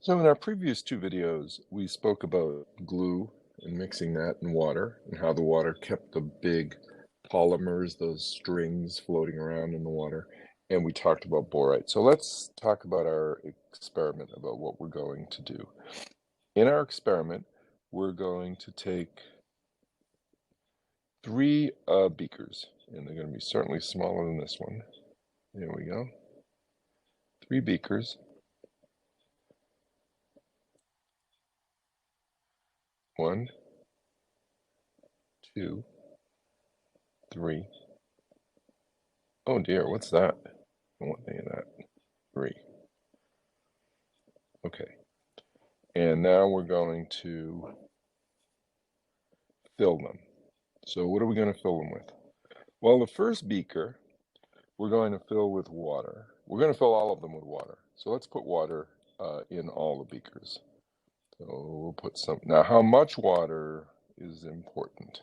So in our previous two videos, we spoke about glue and mixing that in water and how the water kept the big polymers, those strings floating around in the water. And we talked about borite. So let's talk about our experiment, about what we're going to do. In our experiment, we're going to take three beakers, and they're going to be certainly smaller than this one. There we go. 3 beakers. 1, 2, 3. Oh dear, what's that? I don't want any of that. 3. Okay. And now we're going to fill them. So what are we going to fill them with? Well, the first beaker, we're going to fill with water. We're going to fill all of them with water. So let's put water in all the beakers. So we'll put some. Now, how much water is important?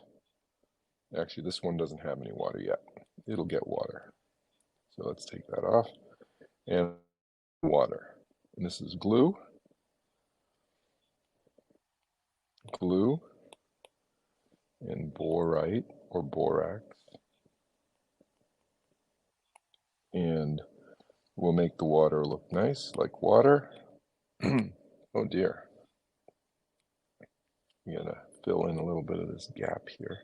Actually, this one doesn't have any water yet. It'll get water. So let's take that off. And water. And this is glue. Glue and borite or borax. And we'll make the water look nice, like water. Oh dear. I'm gonna fill in a little bit of this gap here.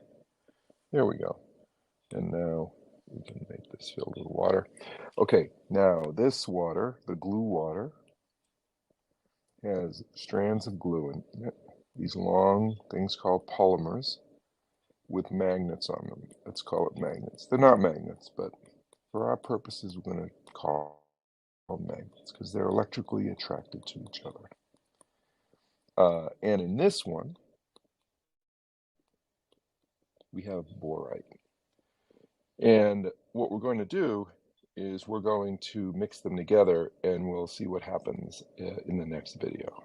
There we go. And now we can make this filled with water. Okay, now this water, the glue water, has strands of glue in it. These long things called polymers with magnets on them. Let's call it magnets. They're not magnets, but for our purposes, we're going to call them magnets because they're electrically attracted to each other. And in this one, we have borite. And what we're going to do is we're going to mix them together, and we'll see what happens in the next video.